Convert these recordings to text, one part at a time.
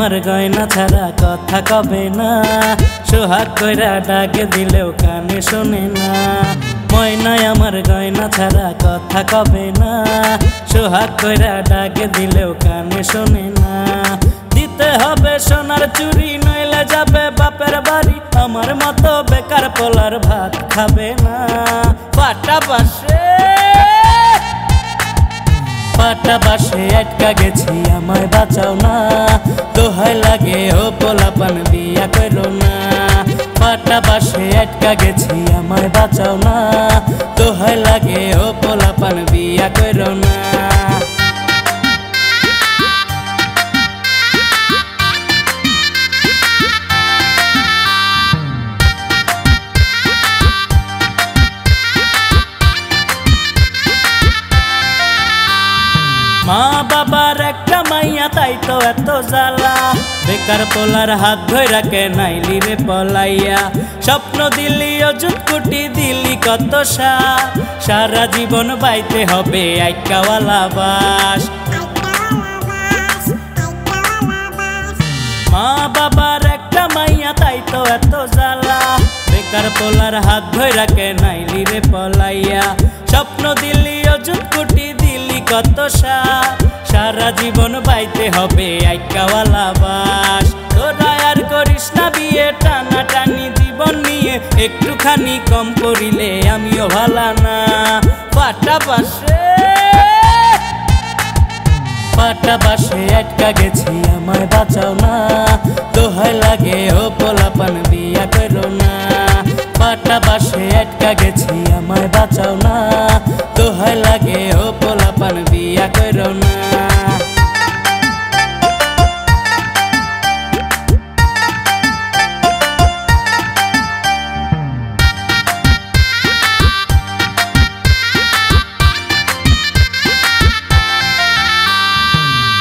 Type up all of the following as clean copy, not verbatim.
আমার গয়না ছাড়া কথা কবে না, সোহাগ কইরা ডাকে দিলেও কানে শোনে না। ময়নায় আমার গয়না ছাড়া কথা কবে না, সোহাগ কইরা ডাকে দিলেও কানে শোনে না। দিতে হবে সোনার চুরি, নইলে যাবে বাপের বাড়ি। আমার মতো বেকার পোলার ভাত খাবে না। পাটা বাসে আটকা গেছি, আমায় বাঁচাও না। দোহাই লাগে ও পোলাপান, বিয়া করো না। পাটা বাসে আটকা গেছি, আমায় বাঁচাও না। দোহাই লাগে ও পোলাপান, বিয়া করো না। মা বাবার একটা মাইয়া, তাই তো এত জ্বালা। বেকার পোলার হাত ধইরা কে নাইলি রে পলাইয়া। স্বপ্ন দিলি অযুত কোটি, দিলি কত সারা জীবন বাইতে হবে আইকাওয়ালা বাস। মা বাবার একটা মাইয়া, তাই তো এত জ্বালা। বেকার পোলার হাত ধইরা কে নাইলি রে পলাইয়া। স্বপ্ন দিলি অযুত কোটি, দিলি কত সারা জীবন বাইতে হবে আইকাওয়ালা বাস। তোরা আর করিস না বিয়ে, টানা টানি জীবন নিয়ে একটুখানি কম করিলে আমিও ভালা না। পাটা বাসে আটকা গেছি, আমায় বাঁচাও না। দোহাই লাগে ও পোলাপান, বিয়া করো না। পাটা বাসে আটকা গেছি, আমায় বাঁচাও না। দোহাই লাগে ও পোলাপান, বিয়া করো না।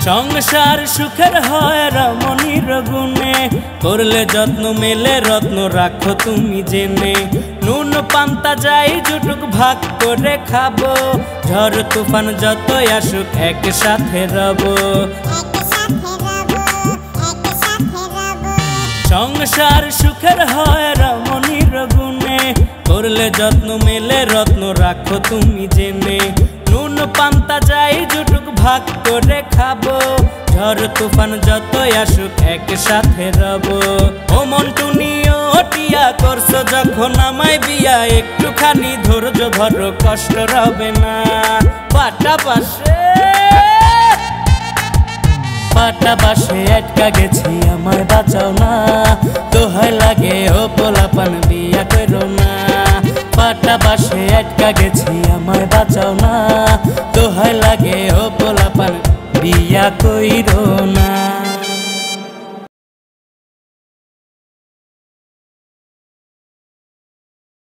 সংসার সুখের হয় রমণীর গুণে, করলে যত্ন মেলে রত্ন, রাখো তুমি জেনে। নুন পান্তা যাই জুটুক, ভাগ করে খাবো। ঝড় তুফান যতই আসুক, একসাথে রব। সংসার সুখের হয় রমণীর গুণে, করলে যত্ন মেলে রত্ন, রাখো তুমি জেনে। নুন পান্তা যাই জুটুক, ভাগ করে খাবো। ঝড় তুফান যতই আসুক, একসাথে রব। ও মন টুনিও টিয়া, করছো যখন আমায় বিয়া। একটুখানি ধৈর্য ধরো, কষ্ট রবে না। পাটা বাসে আটকা গেছি, আমায় বাঁচাও না। দোহাই লাগে ও পোলাপান, বিয়া করো না। পাটা বাসে আটকা গেছি, আমায় বাঁচাও না। দোহাই লাগে ও পোলাপান, বিয়া কইরো না।